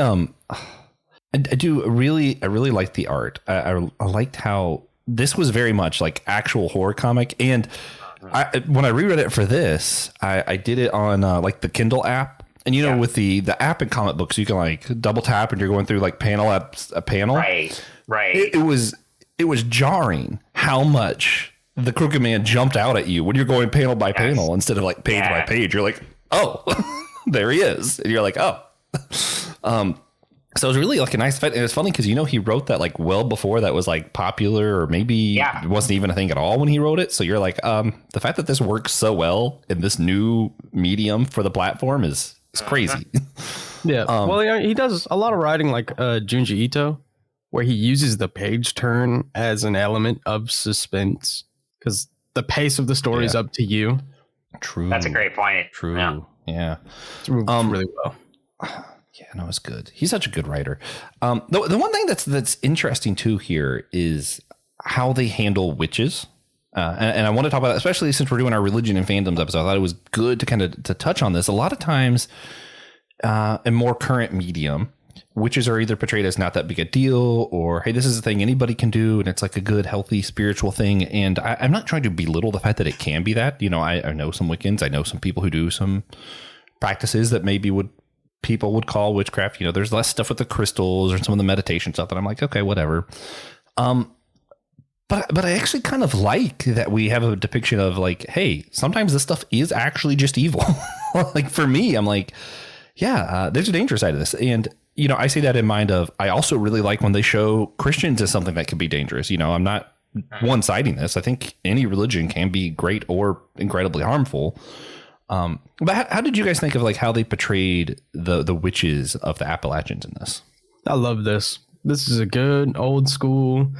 really like the art. I liked how this was very much like actual horror comic. And when I reread it for this, I did it on like the Kindle app. And with the app and comic books, you can like double tap and you're going through like panel apps, a panel. Right. It was jarring how much the Crooked Man jumped out at you when you're going panel by panel instead of like page by page. You're like, oh, there he is. And you're like, oh. So it was really like a nice fit. And it's funny because, he wrote that like well before that was like popular, or maybe it wasn't even a thing at all when he wrote it. So you're like, the fact that this works so well in this new medium for the platform is crazy. Yeah. Well, he does a lot of writing like Junji Ito, where he uses the page turn as an element of suspense because the pace of the story is up to you. True. That's a great point. True. Yeah. It's really well. Yeah, no, it's good. He's such a good writer. The one thing that's interesting too here is how they handle witches. And I want to talk about that, especially since we're doing our religion and fandoms episode. I thought it was good to touch on this. A lot of times in more current medium, witches are either portrayed as not that big a deal, or, hey, this is a thing anybody can do. And it's like a good, healthy, spiritual thing. And I'm not trying to belittle the fact that it can be that. I know some Wiccans. I know some people who do some practices that maybe people would call witchcraft. You know, there's less stuff with the crystals or some of the meditation stuff that I'm like, okay, whatever. But I actually kind of like that we have a depiction of like, hey, sometimes this stuff is actually just evil. Like for me, I'm like, yeah, there's a dangerous side of this. And, you know, I say that in mind of, I also really like when they show Christians as something that could be dangerous. You know, I'm not one-siding this. I think any religion can be great or incredibly harmful. But how did you guys think of like how they portrayed the witches of the Appalachians in this? I love this. This is a good old school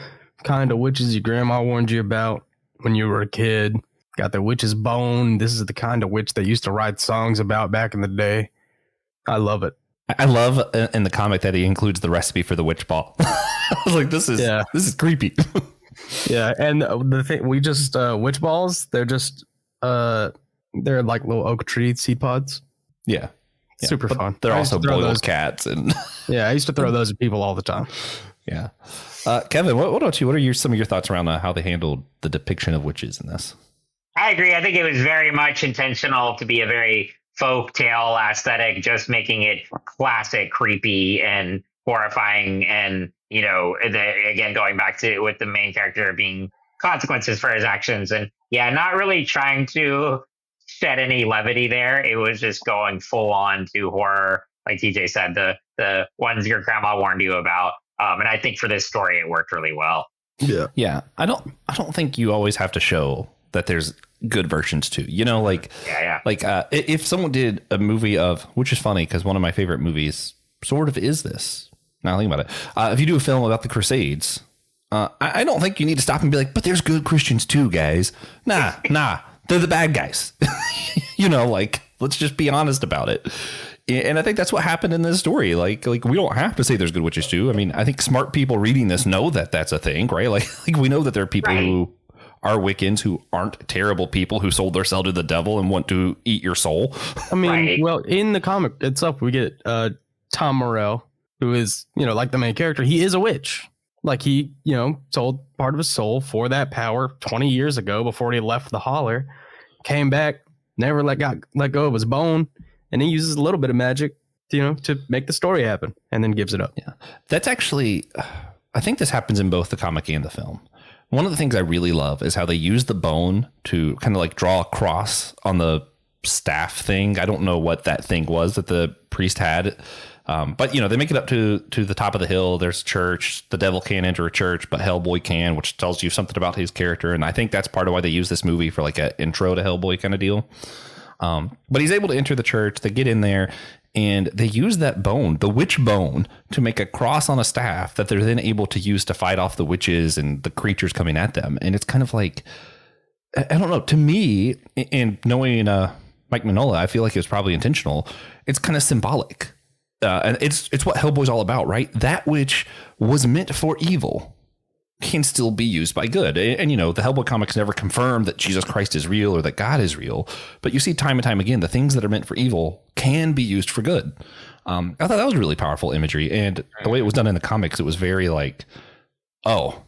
kind of witches your grandma warned you about when you were a kid. Got the witch's bone. This is the kind of witch they used to write songs about back in the day. I love it. I love in the comic that he includes the recipe for the witch ball. I was like, this is creepy. Yeah, and the thing, we just witch balls. They're just they're like little oak tree seed pods. Yeah. Super fun. They're also boiled cats and yeah, I used to throw those at people all the time. Yeah. Kevin, what about you? What are some of your thoughts around how they handled the depiction of witches in this? I agree. I think it was very much intentional to be a very folk tale aesthetic, just making it classic, creepy, and horrifying. And, you know, again, going back to with the main character being consequences for his actions. And yeah, not really trying to shed any levity there. It was just going full on to horror. Like TJ said, the ones your grandma warned you about. And I think for this story, it worked really well. Yeah. Yeah. I don't think you always have to show that there's good versions too. You know, like, like if someone did a movie of, which is funny because one of my favorite movies sort of is this. Now think about it. If you do a film about the Crusades, I don't think you need to stop and be like, but there's good Christians too, guys. Nah, they're the bad guys. You know, like, let's just be honest about it. And I think that's what happened in this story. Like we don't have to say there's good witches too. I mean, I think smart people reading this know that that's a thing, right? Like we know that there are people who are Wiccans who aren't terrible people who sold their soul to the devil and want to eat your soul. I mean, well, in the comic itself, we get Tom Morell, who is, you know, like the main character. He is a witch. Like he, you know, sold part of his soul for that power 20 years ago before he left the holler, came back, never let go of his bone. And he uses a little bit of magic, you know, to make the story happen and then gives it up. Yeah, that's actually, I think this happens in both the comic and the film. One of the things I really love is how they use the bone to kind of like draw a cross on the staff thing. I don't know what that thing was that the priest had. But, you know, they make it up to the top of the hill. There's a church. The devil can't enter a church, but Hellboy can, which tells you something about his character. And I think that's part of why they use this movie for like an intro to Hellboy kind of deal. But he's able to enter the church. They get in there and they use that bone, the witch bone, to make a cross on a staff that they're then able to use to fight off the witches and the creatures coming at them. And it's kind of like, I don't know, to me, and knowing Mike Mignola, I feel like it was probably intentional. It's kind of symbolic. And it's what Hellboy's all about, right? That which was meant for evil can still be used by good. And, you know, the Hellboy comics never confirm that Jesus Christ is real or that God is real. But you see time and time again, the things that are meant for evil can be used for good. I thought that was really powerful imagery. And the way it was done in the comics, it was very like, oh,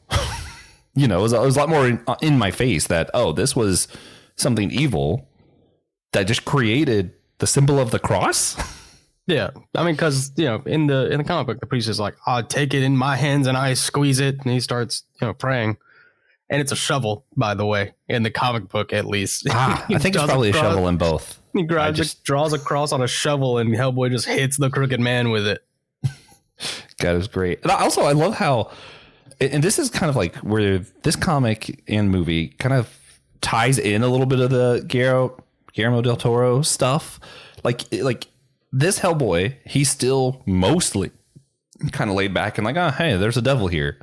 you know, it was a lot more in my face that, oh, this was something evil that just created the symbol of the cross. Yeah, I mean, because, you know, in the comic book, the priest is like, "I'll take it in my hands and I squeeze it," and he starts, you know, praying, and it's a shovel, by the way, in the comic book at least. I think it's probably a shovel in both. He draws a cross on a shovel, and Hellboy just hits the crooked man with it. God, it was great. And also, I love how, and this is kind of like where this comic and movie kind of ties in a little bit of the Guillermo Del Torro stuff, like. This Hellboy, he's still mostly kind of laid back and like, oh, hey, there's a devil here.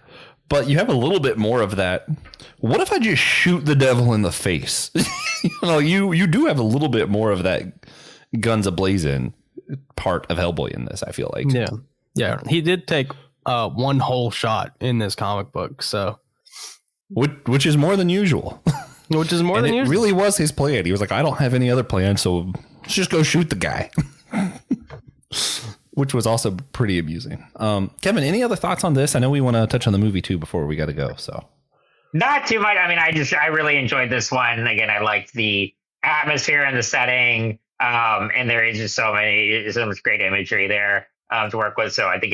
But you have a little bit more of that. What if I just shoot the devil in the face? You know, you do have a little bit more of that guns a-blazing part of Hellboy in this, I feel like. Yeah. He did take one whole shot in this comic book, so. Which is more than usual. Which is more than usual. It really was his plan. He was like, I don't have any other plan, so let's just go shoot the guy. Which was also pretty amusing. Kevin, any other thoughts on this? I know we want to touch on the movie too before we got to go. So not too much. I mean, I really enjoyed this one. Again, I liked the atmosphere and the setting. And there is just so much great imagery there to work with. So I think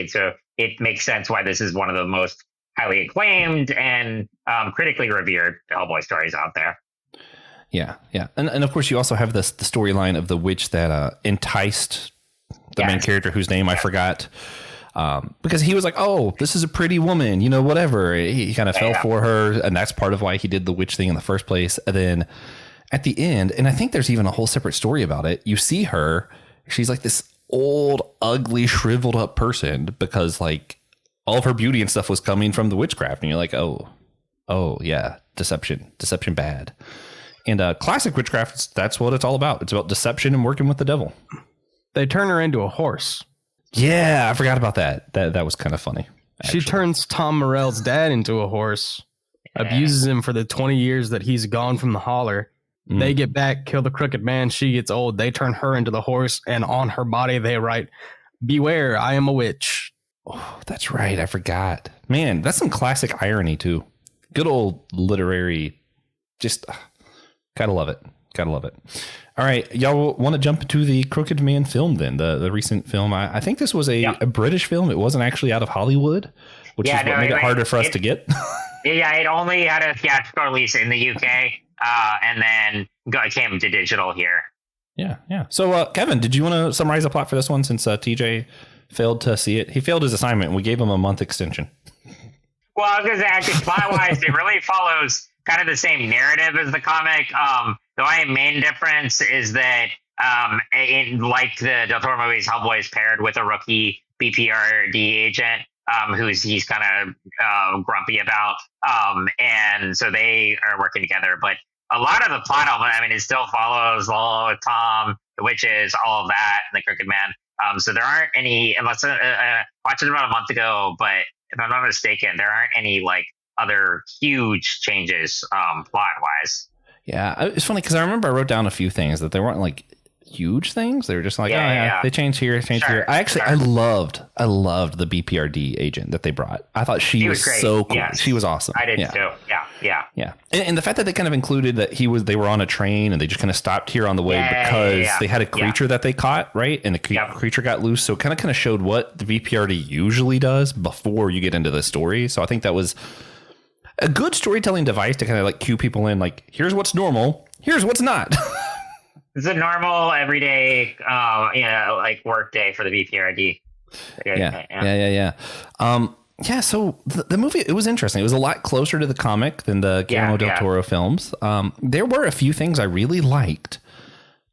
it makes sense why this is one of the most highly acclaimed and critically revered Hellboy stories out there. Yeah, yeah, and of course you also have the storyline of the witch that enticed the main character whose name I forgot, because he was like, "Oh, this is a pretty woman," whatever. He kind of fell for her, and that's part of why he did the witch thing in the first place. And then at the end, and I think there's even a whole separate story about it. You see her; she's like this old, ugly, shriveled up person because like all of her beauty and stuff was coming from the witchcraft, and you're like, "Oh, yeah, deception bad." And classic witchcraft, that's what it's all about. It's about deception and working with the devil. They turn her into a horse. Yeah, I forgot about that. That was kind of funny. Actually. She turns Tom Morell's dad into a horse, abuses him for the 20 years that he's gone from the holler. They get back, kill the crooked man. She gets old. They turn her into the horse, and on her body they write, "Beware, I am a witch." Oh, that's right. I forgot. Man, that's some classic irony too. Good old literary, just... Gotta love it. All right. Y'all want to jump into the Crooked Man film then, the recent film. I think this was a British film. It wasn't actually out of Hollywood, which is what made it harder for us to get. Yeah, it only had a theatrical release in the UK and then came to digital here. Yeah. So, Kevin, did you want to summarize the plot for this one since TJ failed to see it? He failed his assignment and we gave him a month extension. Well, I was going to say, actually, plot-wise, it really follows kind of the same narrative as the comic. The only main difference is that, in like the Del Toro movies, Hellboy is paired with a rookie BPRD agent, he's kind of grumpy about, and so they are working together. But a lot of the plot element, it still follows Tom, the witches, all of that, and the Crooked Man. So there aren't any, unless watched it about a month ago, but if I'm not mistaken, there aren't any like other huge changes plot wise. Yeah, it's funny because I remember I wrote down a few things that they weren't like huge things. They were just like, they changed here, here. I loved the BPRD agent that they brought. I thought she was so cool. Yes. She was awesome. I did too. Yeah. And the fact that they kind of included that they were on a train and they just kind of stopped here on the way because they had a creature that they caught, right? And the creature got loose. So it kind of showed what the BPRD usually does before you get into the story. So I think that was a good storytelling device to kind of like cue people in, like, here's what's normal, here's what's not. It's a normal, everyday, like work day for the BPRD. Yeah. So the movie, it was interesting. It was a lot closer to the comic than the Guillermo Del Toro films. There were a few things I really liked.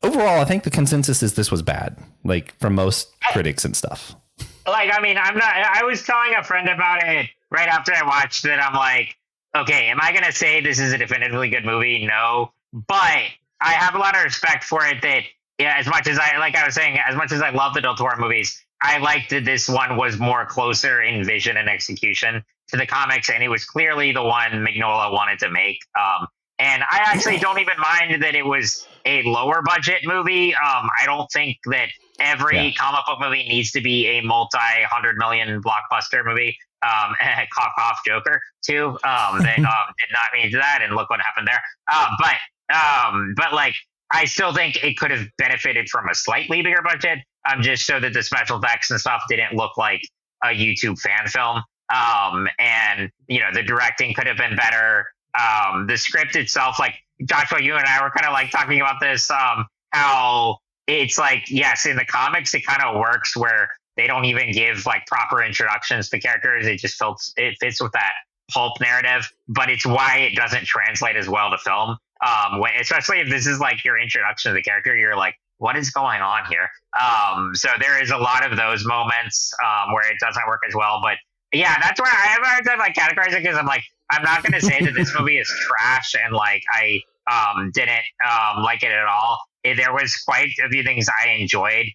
Overall, I think the consensus is this was bad, like from most critics and stuff. Like, I was telling a friend about it right after I watched it. I'm like, okay, am I going to say this is a definitively good movie? No, but I have a lot of respect for it that, as much as as much as I love the Del Toro movies, I liked that this one was more closer in vision and execution to the comics, and it was clearly the one Mignola wanted to make. And I actually don't even mind that it was a lower budget movie. I don't think that every comic book movie needs to be a multi-100 million blockbuster movie. Cough, cough, Joker too. They did not mean to that, and look what happened there. But like, I still think it could have benefited from a slightly bigger budget. Just so that the special effects and stuff didn't look like a YouTube fan film. And the directing could have been better. The script itself, like Joshua, you and I were kind of like talking about this. How it's like, yes, in the comics it kind of works where they don't even give like proper introductions to characters. It just fits with that pulp narrative, but it's why it doesn't translate as well to film. Especially if this is like your introduction to the character, you're like, what is going on here? So there is a lot of those moments where it doesn't work as well. But yeah, that's where I have a hard time like categorizing, because I'm like, I'm not going to say that this movie is trash and like I didn't like it at all. There was quite a few things I enjoyed.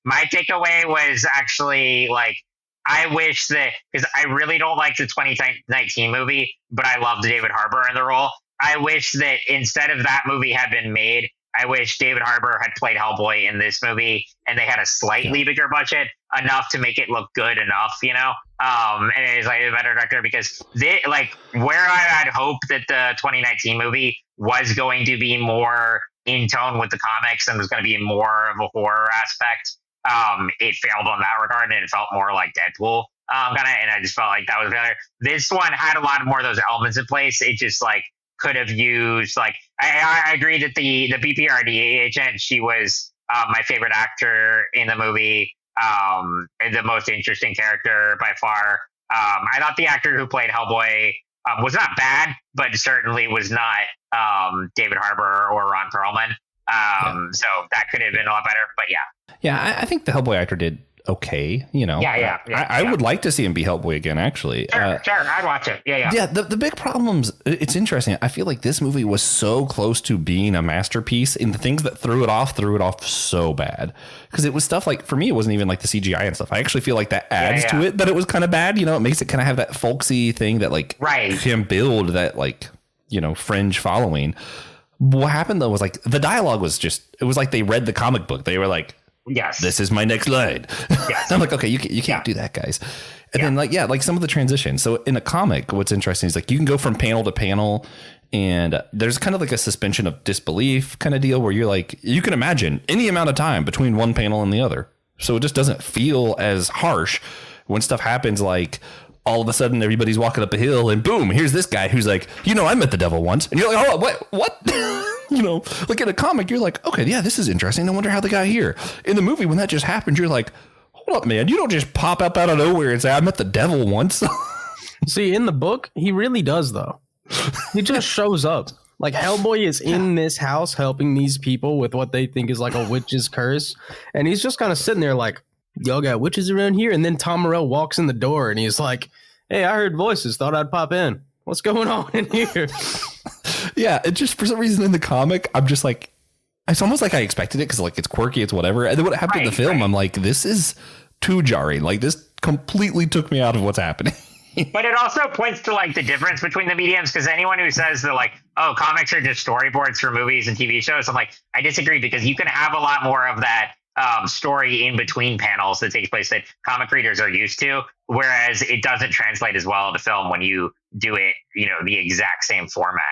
My takeaway was actually like, I wish that, because I really don't like the 2019 movie, but I loved David Harbour in the role. I wish that instead of that movie had been made, I wish David Harbour had played Hellboy in this movie, and they had a slightly bigger budget, enough to make it look good enough, and it is like a better director, because they, like, where I had hoped that the 2019 movie was going to be more in tone with the comics and was going to be more of a horror aspect, it failed on that regard, and it felt more like Deadpool. And I just felt like that was better. This one had a lot more of those elements in place. It just like could have used like I agree that the BPRD agent, she was my favorite actor in the movie, and the most interesting character by far. I thought the actor who played Hellboy was not bad, but certainly was not David Harbour or Ron Perlman. So that could have been a lot better. But yeah, I think the Hellboy actor did okay. I would like to see him be Hellboy again, actually. Sure, I'd watch it. Yeah, the big problems, it's interesting. I feel like this movie was so close to being a masterpiece, and the things that threw it off so bad. Because it was stuff like, for me, it wasn't even like the CGI and stuff. I actually feel like that adds to it, that it was kind of bad. It makes it kind of have that folksy thing that like can build that like, fringe following. What happened though was like the dialogue was just, it was like they read the comic book. They were like, yes, this is my next line. Yes. I'm like, okay, you can't do that, guys. And then like some of the transitions. So in a comic, what's interesting is like you can go from panel to panel, and there's kind of like a suspension of disbelief kind of deal where you're like, you can imagine any amount of time between one panel and the other. So it just doesn't feel as harsh when stuff happens, like all of a sudden everybody's walking up a hill and boom, here's this guy who's like, I met the devil once. And you're like, oh, what? Like in a comic, you're like, okay, yeah, this is interesting. I wonder how they got here. In the movie, when that just happened, you're like, hold up, man. You don't just pop up out of nowhere and say, I met the devil once. See, in the book, he really does, though. He just shows up. Like, Hellboy is in this house helping these people with what they think is like a witch's curse. And he's just kind of sitting there like, y'all got witches around here? And then Tom Morell walks in the door and he's like, hey, I heard voices. Thought I'd pop in. What's going on in here? Yeah, it just, for some reason in the comic, I'm just like, it's almost like I expected it because like it's quirky, it's whatever. And then when it happened in the film, I'm like, this is too jarring. Like this completely took me out of what's happening. But it also points to like the difference between the mediums, because anyone who says that like, oh, comics are just storyboards for movies and TV shows, I'm like, I disagree, because you can have a lot more of that story in between panels that takes place that comic readers are used to, whereas it doesn't translate as well to film when you do it, the exact same format,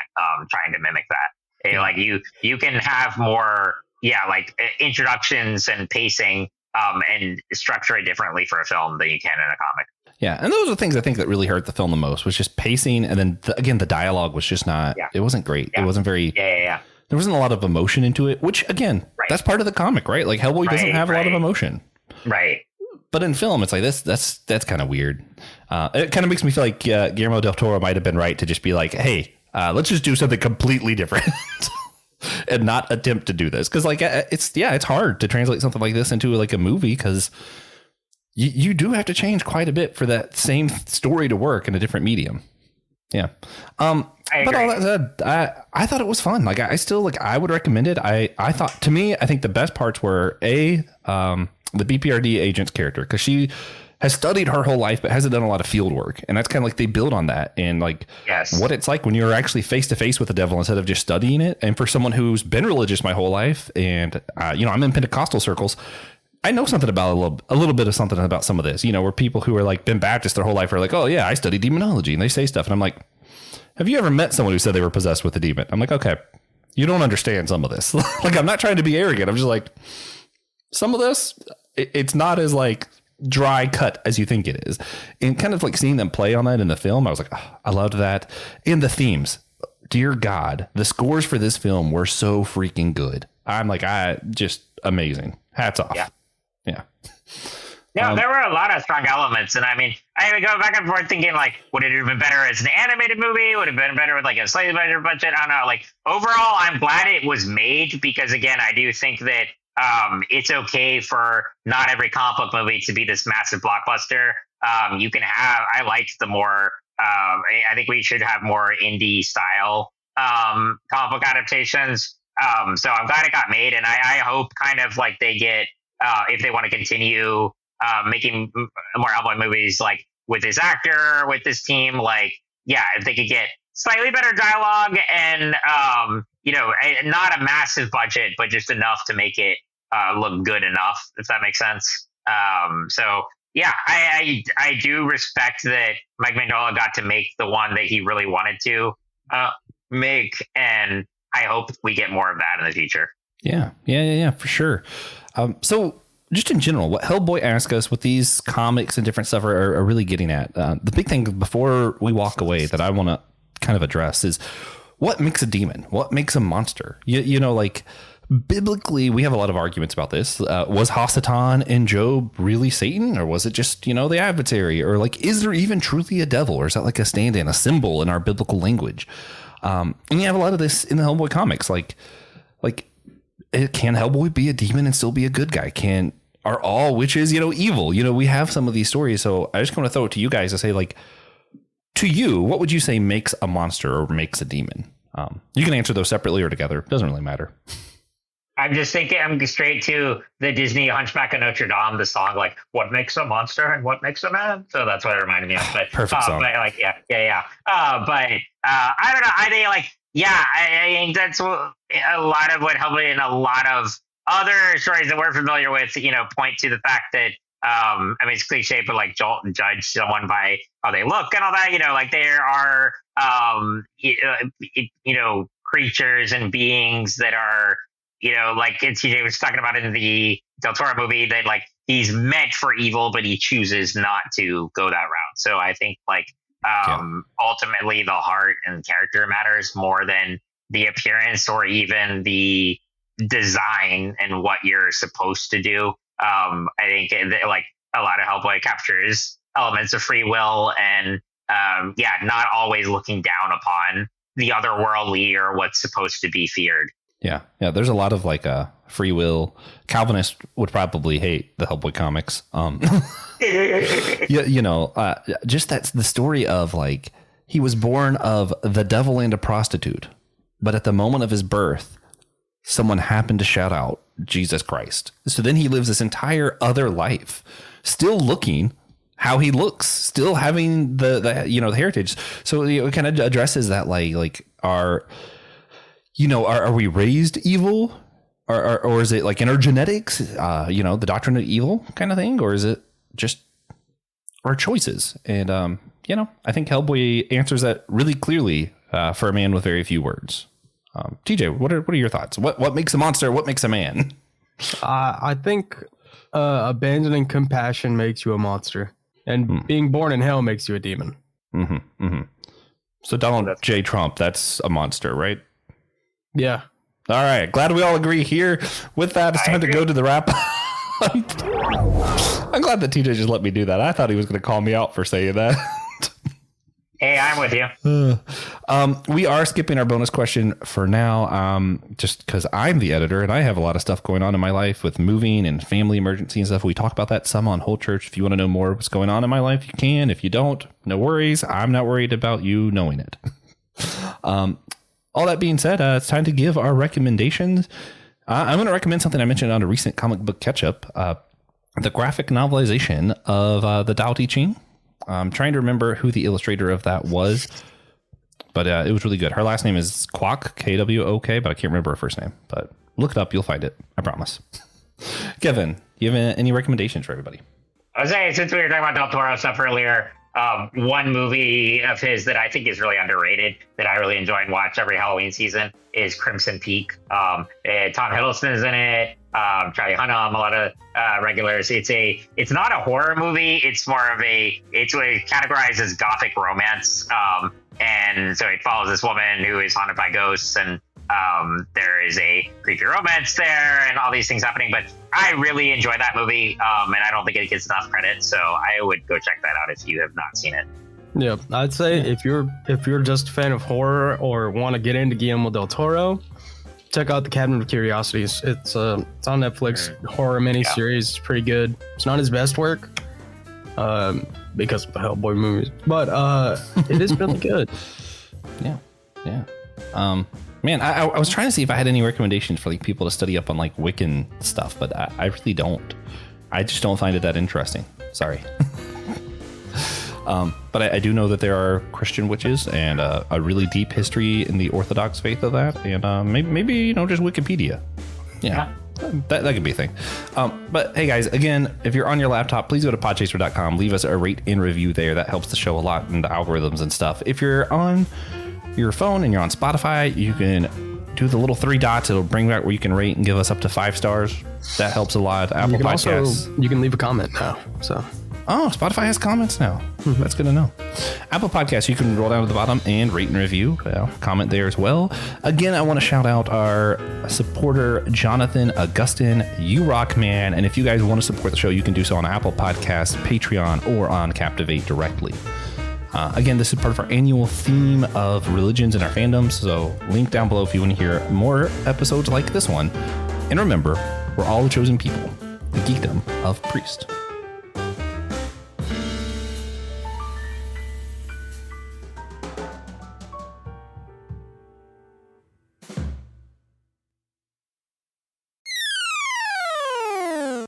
trying to mimic that. And, like you can have more, like introductions and pacing, and structure it differently for a film than you can in a comic. Yeah, and those are things I think that really hurt the film the most, was just pacing, and then again the dialogue was just not. It wasn't great. It wasn't very. There wasn't a lot of emotion into it, which again, that's part of the comic, right? Like Hellboy doesn't have a lot of emotion, right? But in film, it's like this. That's kind of weird. It kind of makes me feel like Guillermo Del Toro might have been right to just be like, hey, let's just do something completely different. And not attempt to do this, because like it's hard to translate something like this into like a movie, because you do have to change quite a bit for that same story to work in a different medium. Yeah. But all that said, I thought it was fun. Like I still I would recommend it. I thought, to me, I think the best parts were the BPRD agent's character, because she has studied her whole life but hasn't done a lot of field work, and that's kind of like they build on that, and like what it's like when you're actually face to face with the devil instead of just studying it. And for someone who's been religious my whole life, and I'm in Pentecostal circles, I know something about a little bit of something about some of this, where people who are like been Baptist their whole life are like, oh yeah, I study demonology, and they say stuff, and I'm like, have you ever met someone who said they were possessed with a demon? I'm like, okay, you don't understand some of this. Like, I'm not trying to be arrogant. I'm just like, some of this, it's not as like dry cut as you think it is. And kind of like seeing them play on that in the film, I was like, oh, I loved that. And the themes, dear God, the scores for this film were so freaking good. I'm like, just amazing. Hats off. Yeah. No, there were a lot of strong elements, and I mean, I would go back and forth thinking, like, would it have been better as an animated movie? Would it have been better with like a slightly better budget? I don't know. Like, overall, I'm glad it was made, because again, I do think that it's okay for not every comic book movie to be this massive blockbuster. You can have, I liked the more, I think we should have more indie style comic book adaptations. So I'm glad it got made, and I hope kind of like they get, if they want to continue making more Hellboy movies, like with this actor, with this team, like, if they could get slightly better dialogue and, not a massive budget, but just enough to make it look good enough, if that makes sense. So I do respect that Mike Mignola got to make the one that he really wanted to make, and I hope we get more of that in the future. Yeah, for sure. So just in general, what Hellboy asks us, what these comics and different stuff are really getting at, the big thing before we walk away that I want to kind of address is what makes a demon? What makes a monster? You know, like biblically, we have a lot of arguments about this. Was Hasatan and Job really Satan, or was it just, you know, the adversary? Or like, is there even truly a devil, or is that like a stand-in, a symbol in our biblical language? And you have a lot of this in the Hellboy comics. Like, can Hellboy be a demon and still be a good guy? Are all witches, you know, evil? You know, we have some of these stories. So I just want to throw it to you guys to say, like, to you, what would you say makes a monster or makes a demon? You can answer those separately or together. It doesn't really matter. I'm just thinking, I'm straight to the Disney Hunchback of Notre Dame, the song, like, what makes a monster and what makes a man? So that's what it reminded me of. But, Perfect song. But like, yeah. But I don't know. I think, like, I think that's a lot of what Hellboy and a lot of other stories that we're familiar with, you know, point to the fact that, I mean, it's cliche, but like judge someone by how they look and all that, you know, like there are, you know, creatures and beings that are, you know, like TJ was talking about in the Del Toro movie, that like he's meant for evil, but he chooses not to go that route. So I think like ultimately the heart and character matters more than the appearance or even the design and what you're supposed to do. I think like a lot of Hellboy captures elements of free will and not always looking down upon the otherworldly or what's supposed to be feared. Yeah. There's a lot of like free will. Calvinists would probably hate the Hellboy comics. You know, just that's the story of like he was born of the devil and a prostitute, but at the moment of his birth, someone happened to shout out Jesus Christ. So then he lives this entire other life, still looking how he looks, still having the you know, the heritage. So it kind of addresses that like are we raised evil, or is it like in our genetics, you know, the doctrine of evil kind of thing, or is it just our choices? And you know, I think Hellboy answers that really clearly for a man with very few words. TJ, what are your thoughts? What makes a monster? What makes a man? I think abandoning compassion makes you a monster, and being born in hell makes you a demon. So Donald J. Trump, that's a monster, right? Yeah. All right. Glad we all agree here. With that, it's time to go to the wrap. I'm glad that TJ just let me do that. I thought he was going to call me out for saying that. Hey, I'm with you. We are skipping our bonus question for now, just because I'm the editor and I have a lot of stuff going on in my life with moving and family emergency and stuff. We talk about that some on Whole Church. If you want to know more what's going on in my life, you can. If you don't, no worries. I'm not worried about you knowing it. All that being said, it's time to give our recommendations. I'm going to recommend something I mentioned on a recent comic book catch-up, the graphic novelization of the Tao Te Ching. I'm trying to remember who the illustrator of that was, but it was really good. Her last name is Kwok, Kwok, but I can't remember her first name. But look it up, you'll find it. I promise. Kevin, do you have any recommendations for everybody? I was saying, since we were talking about Del Toro stuff earlier, one movie of his that I think is really underrated, that I really enjoy and watch every Halloween season, is Crimson Peak. Tom Hiddleston is in it. Charlie Hunnam, a lot of regulars. It's not a horror movie. It's more of it's what it categorized as gothic romance. And so it follows this woman who is haunted by ghosts, and there is a creepy romance there and all these things happening. But I really enjoy that movie, and I don't think it gets enough credit. So I would go check that out if you have not seen it. Yeah, I'd say if you're just a fan of horror or want to get into Guillermo Del Toro, check out the Cabinet of Curiosities. It's on Netflix, horror miniseries. It's pretty good. It's not his best work, because of the Hellboy movies, but it is really good. Yeah. Man, I was trying to see if I had any recommendations for like people to study up on like Wiccan stuff, but I really don't. I just don't find it that interesting. Sorry. But I do know that there are Christian witches and a really deep history in the Orthodox faith of that, and maybe you know, just Wikipedia. Yeah. That could be a thing. But hey guys, again, if you're on your laptop, please go to podchaser.com, leave us a rate and review there. That helps the show a lot in the algorithms and stuff. If you're on your phone and you're on Spotify, you can do the little 3 dots. It'll bring back where you can rate and give us up to 5 stars. That helps a lot. Apple You can Podcasts. you can leave a comment now. So Oh, Spotify has comments now. That's good to know. Apple Podcasts, you can roll down to the bottom and rate and review. Comment there as well. Again, I want to shout out our supporter, Jonathan Augustin. You rock, man. And if you guys want to support the show, you can do so on Apple Podcasts, Patreon, or on Captivate directly. Again, this is part of our annual theme of religions in our fandoms. So link down below if you want to hear more episodes like this one. And remember, we're all the chosen people, the geekdom of Priest.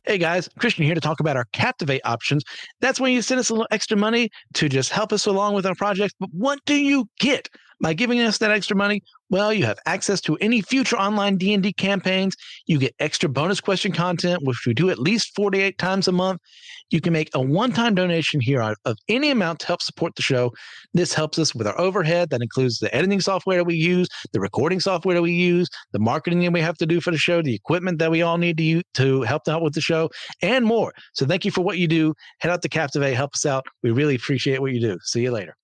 Hey guys, Christian here to talk about our Captivate options. That's when you send us a little extra money to just help us along with our projects. But what do you get by giving us that extra money? Well, you have access to any future online D&D campaigns. You get extra bonus question content, which we do at least 48 times a month. You can make a one-time donation here of any amount to help support the show. This helps us with our overhead. That includes the editing software that we use, the recording software that we use, the marketing that we have to do for the show, the equipment that we all need to use to help out with the show, and more. So thank you for what you do. Head out to Captivate, help us out. We really appreciate what you do. See you later.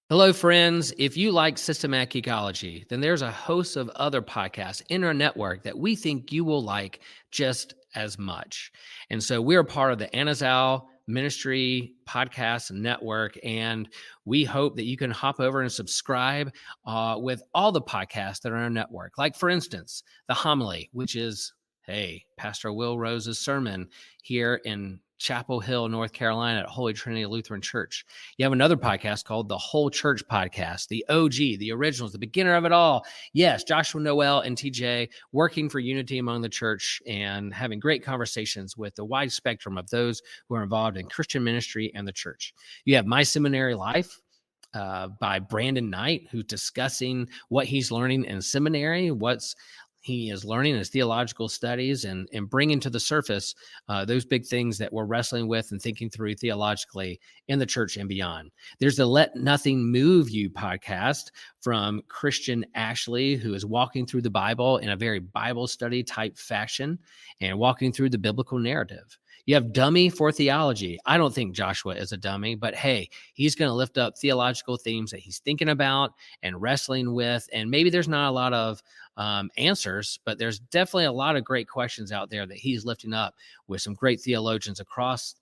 Hello, friends. If you like systematic ecology, then there's a host of other podcasts in our network that we think you will like just as much. And so we're part of the Anazal Ministry Podcast Network, and we hope that you can hop over and subscribe with all the podcasts that are on our network. Like, for instance, The Homily, which is, Pastor Will Rose's sermon here in Chapel Hill, North Carolina at Holy Trinity Lutheran Church. You have another podcast called The Whole Church Podcast, the OG, the originals, the beginner of it all. Yes, Joshua, Noel, and TJ working for unity among the church and having great conversations with the wide spectrum of those who are involved in Christian ministry and the church. You have My Seminary Life by Brandon Knight, who's discussing what he's learning in seminary, he is learning in his theological studies and bringing to the surface those big things that we're wrestling with and thinking through theologically in the church and beyond. There's the Let Nothing Move You podcast from Christian Ashley, who is walking through the Bible in a very Bible study type fashion and walking through the biblical narrative. You have Dummy for Theology. I don't think Joshua is a dummy, but hey, he's going to lift up theological themes that he's thinking about and wrestling with. And maybe there's not a lot of answers, but there's definitely a lot of great questions out there that he's lifting up with some great theologians across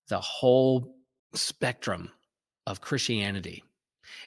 the whole spectrum of Christianity.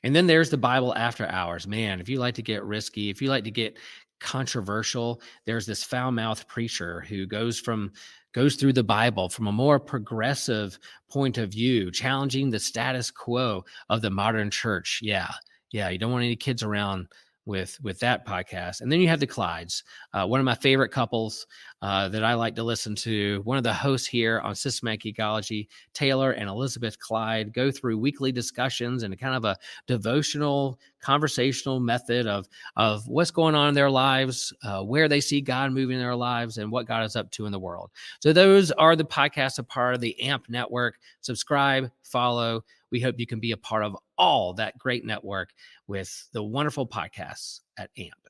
And then there's the Bible After Hours. Man, if you like to get risky, if you like to get controversial, there's this foul-mouthed preacher who goes through the Bible from a more progressive point of view, challenging the status quo of the modern church. Yeah, you don't want any kids around with that podcast. And then you have the Clydes, one of my favorite couples that I like to listen to. One of the hosts here on Systematic Ecology, Taylor and Elizabeth Clyde, go through weekly discussions and kind of a devotional, conversational method of what's going on in their lives, where they see God moving in their lives, and what God is up to in the world. So those are the podcasts, a part of the AMP network. Subscribe, follow. We hope you can be a part of all that great network with the wonderful podcasts at AMP.